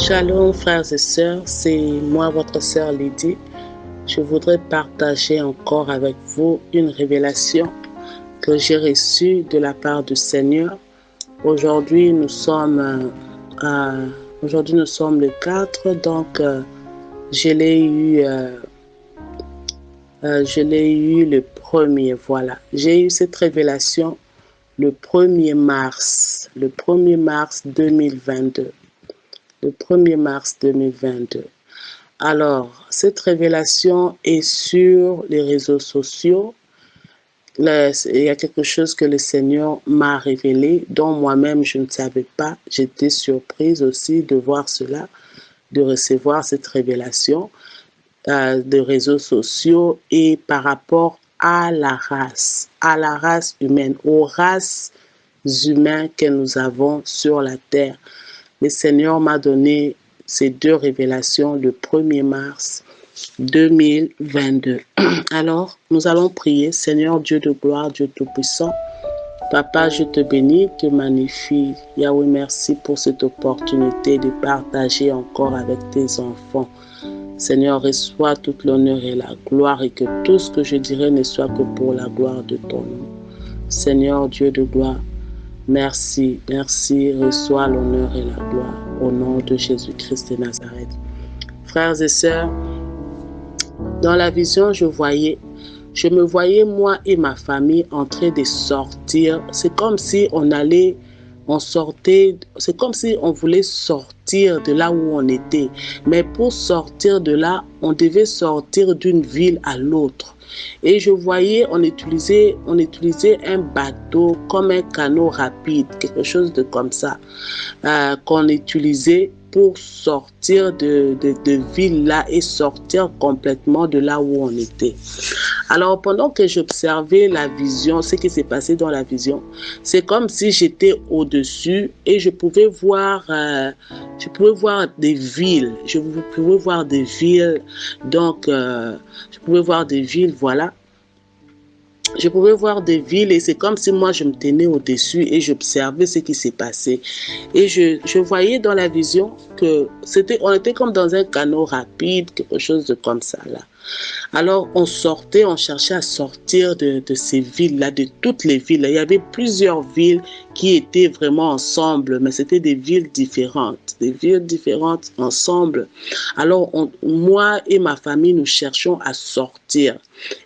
Shalom frères et sœurs, c'est moi votre sœur Lydie. Je voudrais partager encore avec vous une révélation que j'ai reçue de la part du Seigneur. Aujourd'hui nous sommes le 4, donc je l'ai eu le premier, voilà. J'ai eu cette révélation le 1er mars 2022. Le 1er mars 2022. Alors, cette révélation est sur les réseaux sociaux. Il y a quelque chose que le Seigneur m'a révélé, dont moi-même je ne savais pas. J'étais surprise aussi de voir cela, de recevoir cette révélation de réseaux sociaux et par rapport à la race humaine, aux races humaines que nous avons sur la terre. Le Seigneur m'a donné ces deux révélations le 1er mars 2022. Alors, nous allons prier. Seigneur Dieu de gloire, Dieu Tout-Puissant, Papa, je te bénis, te magnifie. Yahweh, merci pour cette opportunité de partager encore avec tes enfants. Seigneur, reçois toute l'honneur et la gloire et que tout ce que je dirai ne soit que pour la gloire de ton nom. Seigneur Dieu de gloire, merci, reçois l'honneur et la gloire au nom de Jésus-Christ de Nazareth. Frères et sœurs, dans la vision, je me voyais moi et ma famille en train de sortir. C'est comme si c'est comme si on voulait sortir de là où on était. Mais pour sortir de là, on devait sortir d'une ville à l'autre. Et je voyais, on utilisait un bateau comme un canot rapide, quelque chose de comme ça, qu'on utilisait pour sortir de ville là et sortir complètement de là où on était. Alors, pendant que j'observais la vision, ce qui s'est passé dans la vision, c'est comme si j'étais au-dessus et je pouvais voir des villes. Donc, je pouvais voir des villes, voilà. Je pouvais voir des villes et c'est comme si moi je me tenais au-dessus et j'observais ce qui s'est passé. Et je voyais dans la vision que on était comme dans un canot rapide, quelque chose de comme ça là. Alors on cherchait à sortir de ces villes-là, de toutes les villes. Il y avait plusieurs villes qui étaient vraiment ensemble, mais c'était des villes différentes ensemble. Alors moi et ma famille, nous cherchons à sortir.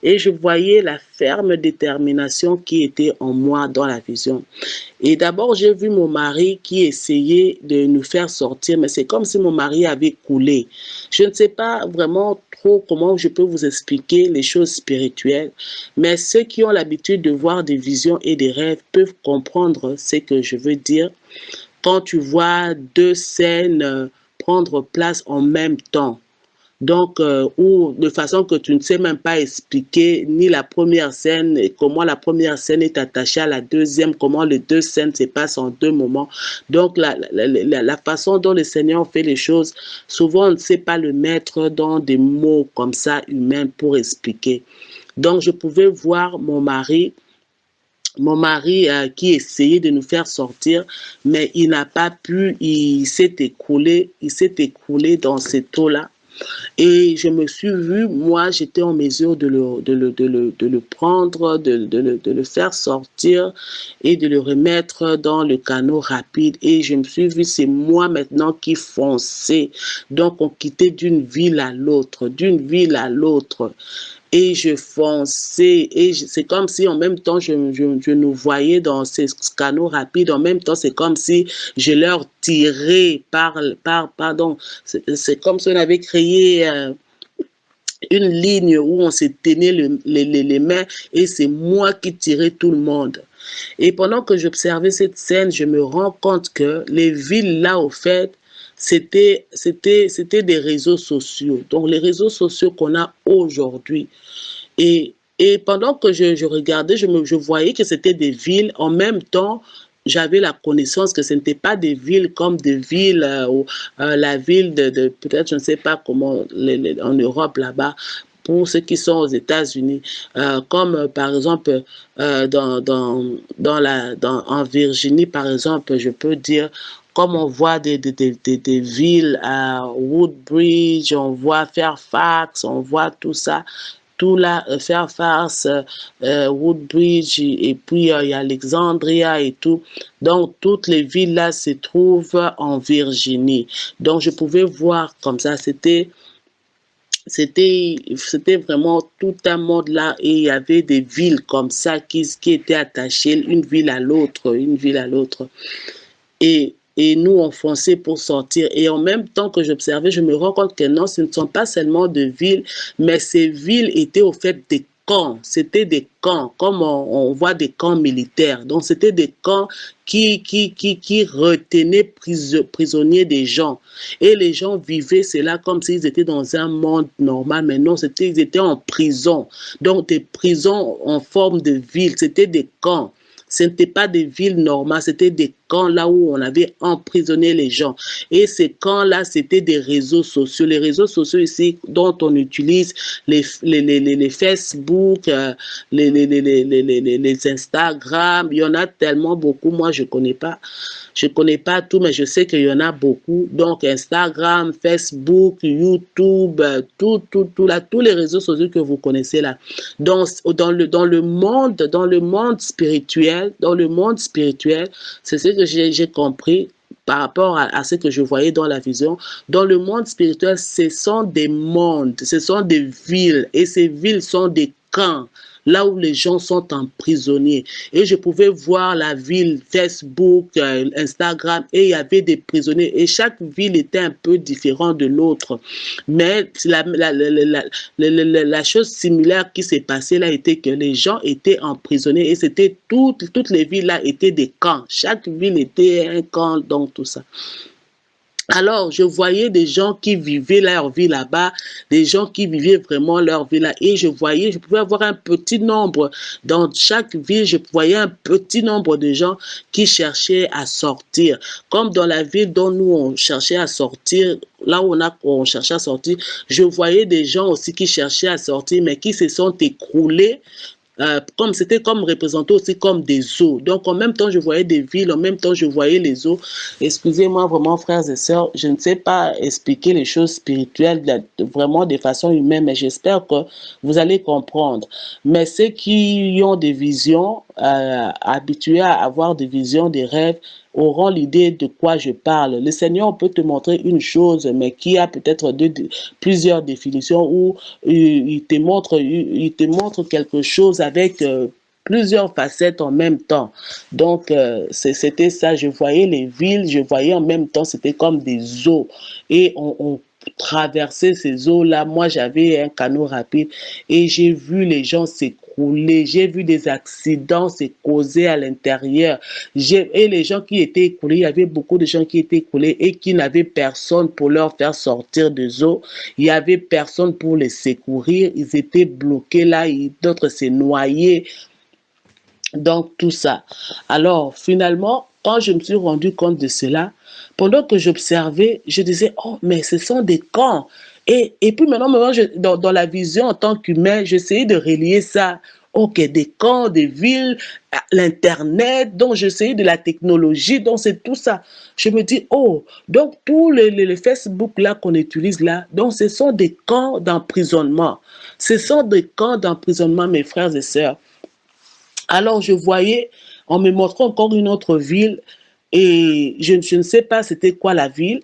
Et je voyais la ferme détermination qui était en moi dans la vision. Et d'abord, j'ai vu mon mari qui essayait de nous faire sortir, mais c'est comme si mon mari avait coulé. Je ne sais pas vraiment trop comment je peux vous expliquer les choses spirituelles, mais ceux qui ont l'habitude de voir des visions et des rêves peuvent comprendre ce que je veux dire. Quand tu vois deux scènes prendre place en même temps, donc, ou de façon que tu ne sais même pas expliquer ni la première scène, et comment la première scène est attachée à la deuxième, comment les deux scènes se passent en deux moments. Donc, la façon dont le Seigneur fait les choses, souvent on ne sait pas le mettre dans des mots comme ça humains pour expliquer. Donc, je pouvais voir mon mari qui essayait de nous faire sortir, mais il n'a pas pu, il s'est écroulé dans cette eau-là. Et je me suis vue, moi j'étais en mesure de le prendre, de le faire sortir et de le remettre dans le canot rapide. Et je me suis vue, c'est moi maintenant qui fonçais. Donc on quittait d'une ville à l'autre. Et je fonçais, et c'est comme si en même temps je nous voyais dans ces canaux rapides, en même temps c'est comme si je leur tirais pardon, c'est comme si on avait créé une ligne où on se tenait les mains et c'est moi qui tirais tout le monde. Et pendant que j'observais cette scène, je me rends compte que les villes là au fait, c'était des réseaux sociaux. Donc les réseaux sociaux qu'on a aujourd'hui. Et pendant que je regardais, je voyais que c'était des villes. En même temps, j'avais la connaissance que ce n'était pas des villes comme des villes, la ville de peut-être, je ne sais pas comment, en Europe là-bas, pour ceux qui sont aux États-Unis, comme par exemple en Virginie, par exemple, je peux dire, comme on voit des villes à Woodbridge, on voit Fairfax, on voit tout ça, tout là, Fairfax, Woodbridge, et puis il y a Alexandria et tout. Donc, toutes les villes là se trouvent en Virginie. Donc, je pouvais voir comme ça, c'était vraiment tout un monde là et il y avait des villes comme ça qui étaient attachées une ville à l'autre, une ville à l'autre. Et nous, on fonçait pour sortir. Et en même temps que j'observais, je me rends compte que non, ce ne sont pas seulement de villes, mais ces villes étaient au fait des camps. C'était des camps, comme on voit des camps militaires. Donc, c'était des camps qui retenaient prisonniers des gens. Et les gens vivaient cela comme s'ils étaient dans un monde normal, mais non, ils étaient en prison. Donc, des prisons en forme de ville, c'était des camps. Ce n'était pas des villes normales, c'était des camps là où on avait emprisonné les gens. Et ces camps-là, c'était des réseaux sociaux. Les réseaux sociaux ici, dont on utilise les Facebook, les Instagram, il y en a tellement beaucoup. Moi, je connais pas. Je connais pas tout, mais je sais qu'il y en a beaucoup. Donc, Instagram, Facebook, YouTube, tous les réseaux sociaux que vous connaissez là. Donc, dans le monde spirituel, c'est ce que j'ai compris par rapport à ce que je voyais dans la vision. Dans le monde spirituel, ce sont des mondes, ce sont des villes, et ces villes sont des camps, là où les gens sont emprisonnés. Et je pouvais voir la ville, Facebook, Instagram, et il y avait des prisonniers. Et chaque ville était un peu différente de l'autre. Mais la chose similaire qui s'est passée là était que les gens étaient emprisonnés. Et c'était toutes les villes là étaient des camps. Chaque ville était un camp, donc tout ça. Alors, je voyais des gens qui vivaient leur vie là-bas, des gens qui vivaient vraiment leur vie là. Et je pouvais avoir un petit nombre. Dans chaque ville, je voyais un petit nombre de gens qui cherchaient à sortir. Comme dans la ville dont nous, on cherchait à sortir, là où on cherchait à sortir, je voyais des gens aussi qui cherchaient à sortir, mais qui se sont écroulés. Comme c'était comme représenté aussi comme des eaux. Donc en même temps je voyais des villes, en même temps je voyais les eaux. Excusez-moi vraiment frères et sœurs, je ne sais pas expliquer les choses spirituelles vraiment de façon humaine, mais j'espère que vous allez comprendre. Mais ceux qui ont des visions, habitués à avoir des visions, des rêves, auront l'idée de quoi je parle. Le Seigneur peut te montrer une chose, mais qui a peut-être plusieurs définitions, où il te montre quelque chose avec plusieurs facettes en même temps. Donc, c'était ça. Je voyais les villes, je voyais en même temps, c'était comme des eaux. Et on traversait ces eaux-là. Moi, j'avais un canot rapide et j'ai vu les gens s'écrouler. J'ai vu des accidents se causer à l'intérieur. Et les gens qui étaient écoulés, il y avait beaucoup de gens qui étaient écoulés et qui n'avaient personne pour leur faire sortir des eaux. Il n'y avait personne pour les secourir. Ils étaient bloqués là, d'autres se noyaient. Donc, tout ça. Alors, finalement, quand je me suis rendu compte de cela, pendant que j'observais, je disais, oh, mais ce sont des camps. Et puis maintenant, dans la vision en tant qu'humain, j'essayais de relier ça. Ok, des camps, des villes, l'Internet, donc j'essayais de la technologie, donc c'est tout ça. Je me dis, oh, donc tous les Facebook là qu'on utilise là, donc ce sont des camps d'emprisonnement. Ce sont des camps d'emprisonnement, mes frères et sœurs. Alors je voyais, on me montrait encore une autre ville et je ne sais pas c'était quoi la ville,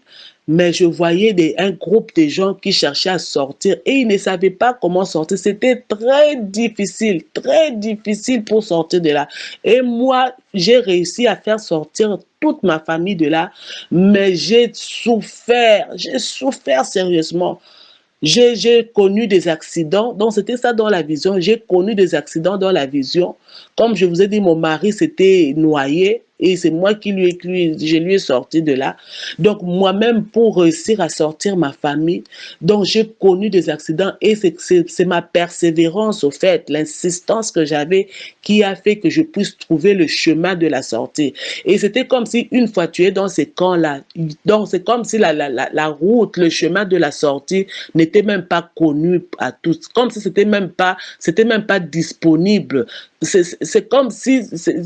mais je voyais un groupe de gens qui cherchaient à sortir et ils ne savaient pas comment sortir. C'était très difficile pour sortir de là. Et moi, j'ai réussi à faire sortir toute ma famille de là, mais j'ai souffert sérieusement. J'ai connu des accidents, donc c'était ça dans la vision. J'ai connu des accidents dans la vision. Comme je vous ai dit, mon mari s'était noyé et c'est moi je lui ai sorti de là. Donc moi-même, pour réussir à sortir ma famille, donc j'ai connu des accidents et c'est ma persévérance au fait, l'insistance que j'avais qui a fait que je puisse trouver le chemin de la sortie. Et c'était comme si une fois tu es dans ces camps-là, donc c'est comme si la route, le chemin de la sortie n'était même pas connu à tous, comme si c'était même pas disponible. C'est comme si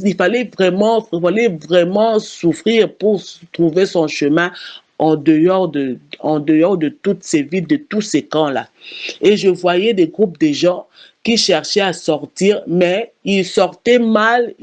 il fallait vraiment souffrir pour trouver son chemin en dehors de toutes ces villes, de tous ces camps-là. Et je voyais des groupes de gens qui cherchaient à sortir, mais ils sortaient mal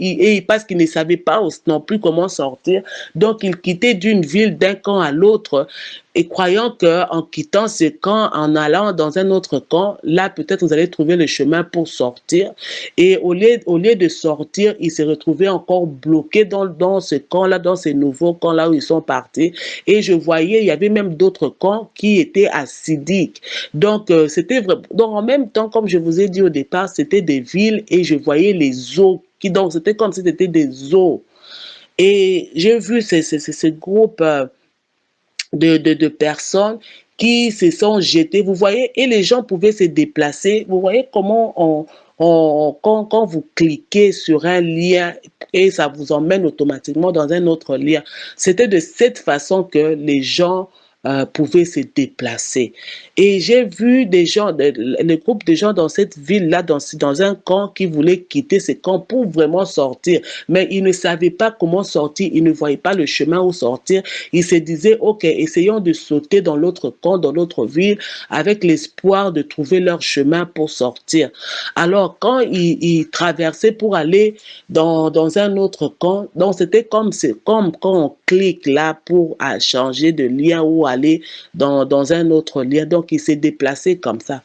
parce qu'ils ne savaient pas non plus comment sortir. Donc, ils quittaient d'une ville, d'un camp à l'autre, et croyant qu'en quittant ce camp, en allant dans un autre camp, là, peut-être vous allez trouver le chemin pour sortir. Et au lieu de sortir, ils se retrouvaient encore bloqués dans ce camp-là, dans ces nouveaux camps-là où ils sont partis. Et je voyais, il y avait même d'autres camps qui étaient acidiques. Donc, donc, en même temps, comme je vous ai dit au départ, c'était des villes et je voyais les eaux donc, c'était comme si c'était des eaux. Et j'ai vu ce groupe de personnes qui se sont jetées, vous voyez, et les gens pouvaient se déplacer. Vous voyez comment quand vous cliquez sur un lien et ça vous emmène automatiquement dans un autre lien. C'était de cette façon que les gens pouvaient se déplacer. Et j'ai vu des gens, les groupes de gens dans cette ville-là, dans un camp qui voulaient quitter ce camp pour vraiment sortir. Mais ils ne savaient pas comment sortir, ils ne voyaient pas le chemin où sortir. Ils se disaient, OK, essayons de sauter dans l'autre camp, dans l'autre ville, avec l'espoir de trouver leur chemin pour sortir. Alors, quand ils traversaient pour aller dans un autre camp, donc c'était comme quand on clique là pour changer de lien ou aller dans un autre lien. Donc, ils s'est déplacés comme ça.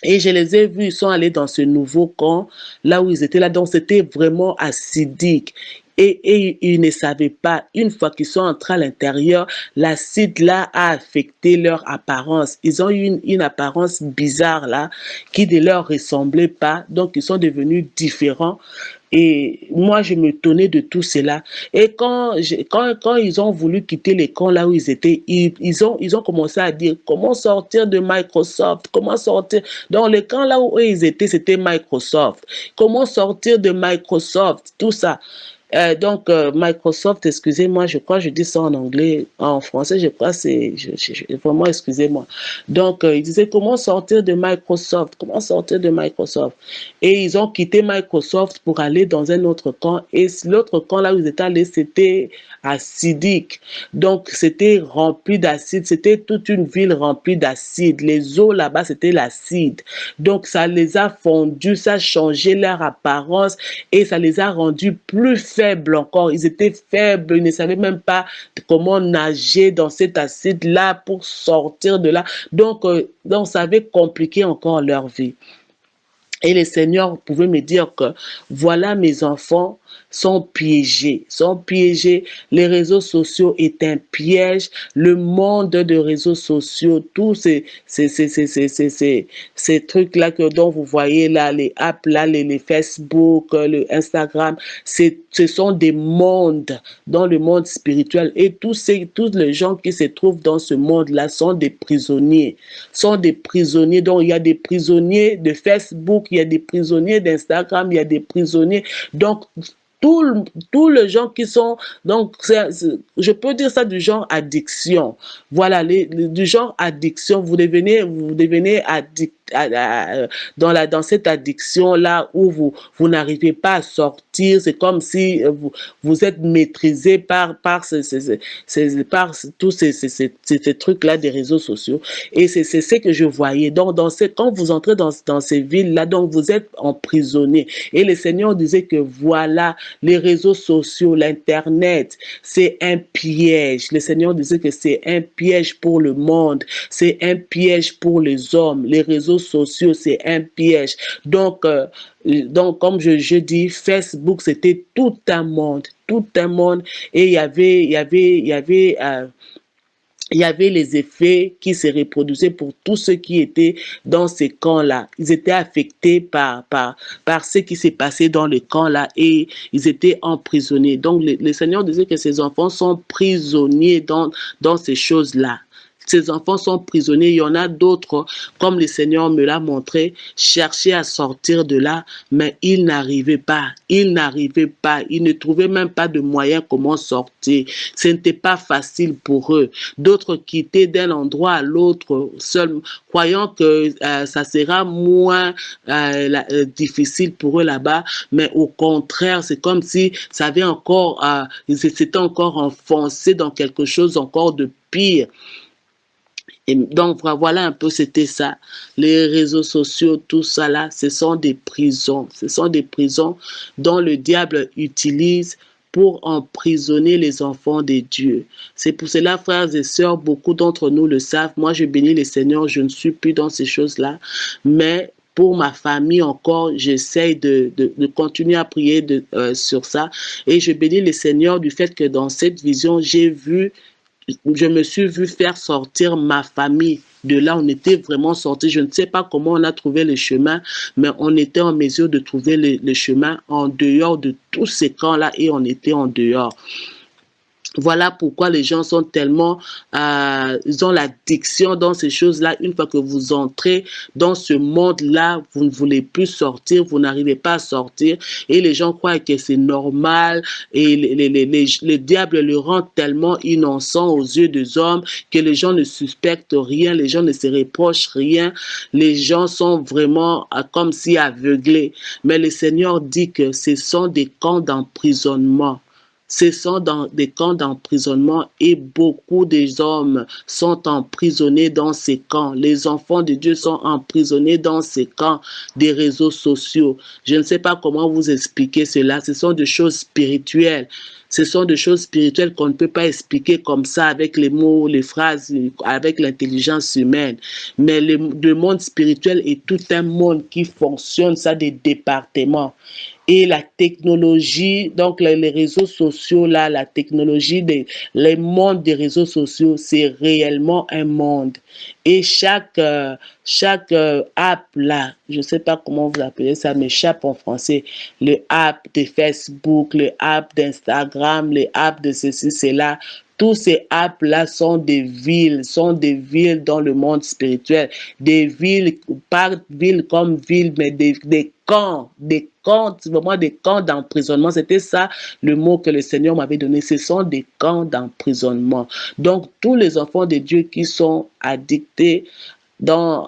Et je les ai vus, ils sont allés dans ce nouveau camp, là où ils étaient là. Donc, c'était vraiment acidique. Et ils ne savaient pas, une fois qu'ils sont entrés à l'intérieur, l'acide là a affecté leur apparence. Ils ont eu une apparence bizarre là, qui ne leur ressemblait pas. Donc, ils sont devenus différents. Et moi, je me tenais de tout cela. Et quand ils ont voulu quitter les camps là où ils étaient, ils ont commencé à dire comment sortir de Microsoft, comment sortir. Dans les camps là où ils étaient, c'était Microsoft. Comment sortir de Microsoft, tout ça. Donc, Microsoft, excusez-moi, je crois que je dis ça en anglais, en français, je crois que c'est, vraiment, excusez-moi. Donc, ils disaient comment sortir de Microsoft, comment sortir de Microsoft. Et ils ont quitté Microsoft pour aller dans un autre camp. Et l'autre camp là où ils étaient allés, c'était acidique. Donc, c'était rempli d'acide. C'était toute une ville remplie d'acide. Les eaux là-bas, c'était l'acide. Donc, ça les a fondus, ça a changé leur apparence et ça les a rendus plus faibles encore. Ils étaient faibles, ils ne savaient même pas comment nager dans cet acide-là pour sortir de là. Donc, ça avait compliqué encore leur vie. Et le Seigneur pouvait me dire que voilà, mes enfants sont piégés, sont piégés. Les réseaux sociaux est un piège. Le monde de réseaux sociaux, tous ces trucs-là dont vous voyez là, les apps là, les Facebook, le Instagram, ce sont des mondes dans le monde spirituel. Et tous les gens qui se trouvent dans ce monde-là sont des prisonniers. Sont des prisonniers. Donc, il y a des prisonniers de Facebook, il y a des prisonniers d'Instagram, il y a des prisonniers. Donc, tous les gens qui sont, donc je peux dire ça du genre addiction. Voilà, du genre addiction, vous devenez addict dans cette addiction-là où vous n'arrivez pas à sortir. C'est comme si vous êtes maîtrisé par tous ces trucs-là des réseaux sociaux. Et c'est ce que je voyais. Donc, quand vous entrez dans ces villes-là, donc vous êtes emprisonné. Et le Seigneur disait que voilà, les réseaux sociaux, l'Internet, c'est un piège. Le Seigneur disait que c'est un piège pour le monde. C'est un piège pour les hommes. Les réseaux sociaux, c'est un piège. Donc, comme je dis, Facebook, c'était tout un monde. Et il y avait il y avait les effets qui se reproduisaient pour tous ceux qui étaient dans ces camps-là. Ils étaient affectés par ce qui s'est passé dans les camps-là et ils étaient emprisonnés. Donc, le Seigneur disait que ces enfants sont prisonniers dans ces choses-là. Ces enfants sont prisonniers. Il y en a d'autres, comme le Seigneur me l'a montré, cherchaient à sortir de là, mais ils n'arrivaient pas. Ils n'arrivaient pas. Ils ne trouvaient même pas de moyen comment sortir. Ce n'était pas facile pour eux. D'autres quittaient d'un endroit à l'autre, seuls, croyant que ça sera moins difficile pour eux là-bas, mais au contraire, c'est comme si ça avait encore, ils s'étaient encore enfoncés dans quelque chose encore de pire. Et donc voilà un peu, c'était ça. Les réseaux sociaux, tout ça là, ce sont des prisons. Ce sont des prisons dont le diable utilise pour emprisonner les enfants de Dieu. C'est pour cela, frères et sœurs, beaucoup d'entre nous le savent. Moi, je bénis le Seigneur, je ne suis plus dans ces choses-là. Mais pour ma famille encore, j'essaie de continuer à prier sur ça. Et je bénis le Seigneur du fait que dans cette vision, je me suis vu faire sortir ma famille. De là, on était vraiment sortis. Je ne sais pas comment on a trouvé le chemin, mais on était en mesure de trouver le chemin en dehors de tous ces camps-là et on était en dehors. Voilà pourquoi les gens sont tellement, ils ont l'addiction dans ces choses-là. Une fois que vous entrez dans ce monde-là, vous ne voulez plus sortir, vous n'arrivez pas à sortir. Et les gens croient que c'est normal. Et le diable le rend tellement innocent aux yeux des hommes que les gens ne suspectent rien, les gens ne se reprochent rien. Les gens sont vraiment comme si aveuglés. Mais le Seigneur dit que ce sont des camps d'emprisonnement. Ce sont dans des camps d'emprisonnement et beaucoup des hommes sont emprisonnés dans ces camps. Les enfants de Dieu sont emprisonnés dans ces camps des réseaux sociaux. Je ne sais pas comment vous expliquer cela. Ce sont des choses spirituelles. Ce sont des choses spirituelles qu'on ne peut pas expliquer comme ça avec les mots, les phrases, avec l'intelligence humaine. Mais le monde spirituel est tout un monde qui fonctionne, ça, des départements. Et la technologie, donc les réseaux sociaux, là, la technologie, les mondes des réseaux sociaux, c'est réellement un monde. Et chaque app, là, je ne sais pas comment vous appelez ça, m'échappe en français, le app de Facebook, le app d'Instagram, le app de ceci, cela, tous ces apps-là sont des villes dans le monde spirituel, des villes, pas villes comme villes, mais des camps, vraiment des camps d'emprisonnement. C'était ça le mot que le Seigneur m'avait donné. Ce sont des camps d'emprisonnement. Donc, tous les enfants de Dieu qui sont addictés dans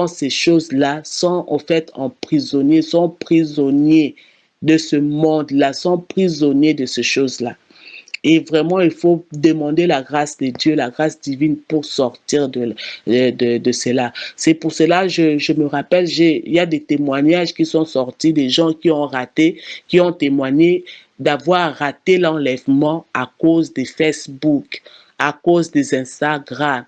ces choses-là sont en fait emprisonnés, sont prisonniers de ce monde-là, sont prisonniers de ces choses-là. Et vraiment, il faut demander la grâce de Dieu, la grâce divine pour sortir de cela. C'est pour cela, je me rappelle, il y a des témoignages qui sont sortis, des gens qui ont raté, qui ont témoigné d'avoir raté l'enlèvement à cause des Facebook, à cause des Instagram.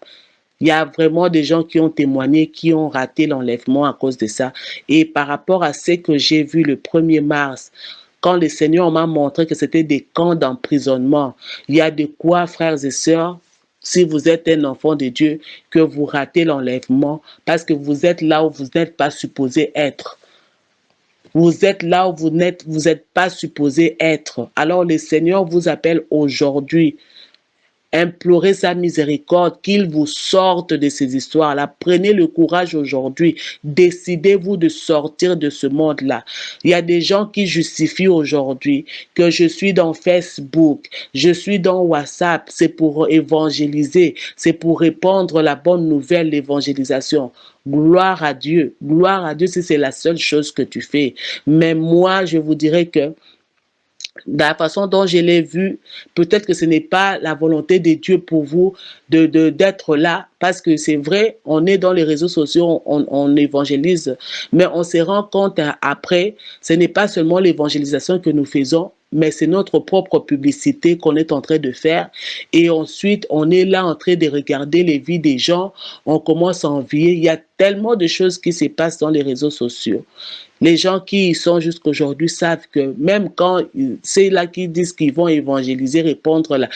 Il y a vraiment des gens qui ont témoigné, qui ont raté l'enlèvement à cause de ça. Et par rapport à ce que j'ai vu le 1er mars, quand le Seigneur m'a montré que c'était des camps d'emprisonnement, il y a de quoi, frères et sœurs, si vous êtes un enfant de Dieu, que vous ratez l'enlèvement parce que vous êtes là où vous n'êtes pas supposé être. Vous êtes là où vous n'êtes pas supposé être. Alors le Seigneur vous appelle aujourd'hui. Implorez sa miséricorde, qu'il vous sorte de ces histoires-là. Prenez le courage aujourd'hui. Décidez-vous de sortir de ce monde-là. Il y a des gens qui justifient aujourd'hui que je suis dans Facebook, je suis dans WhatsApp. C'est pour évangéliser, c'est pour répandre la bonne nouvelle, l'évangélisation. Gloire à Dieu si c'est la seule chose que tu fais. Mais moi, je vous dirais que de la façon dont je l'ai vu, peut-être que ce n'est pas la volonté de Dieu pour vous d'être là, parce que c'est vrai, on est dans les réseaux sociaux, on évangélise, mais on se rend compte après, ce n'est pas seulement l'évangélisation que nous faisons, mais c'est notre propre publicité qu'on est en train de faire. Et ensuite, on est là en train de regarder les vies des gens, on commence à envier. Il y a tellement de choses qui se passent dans les réseaux sociaux. Les gens qui y sont jusqu'aujourd'hui savent que même quand c'est là qui disent qu'ils vont évangéliser, répondre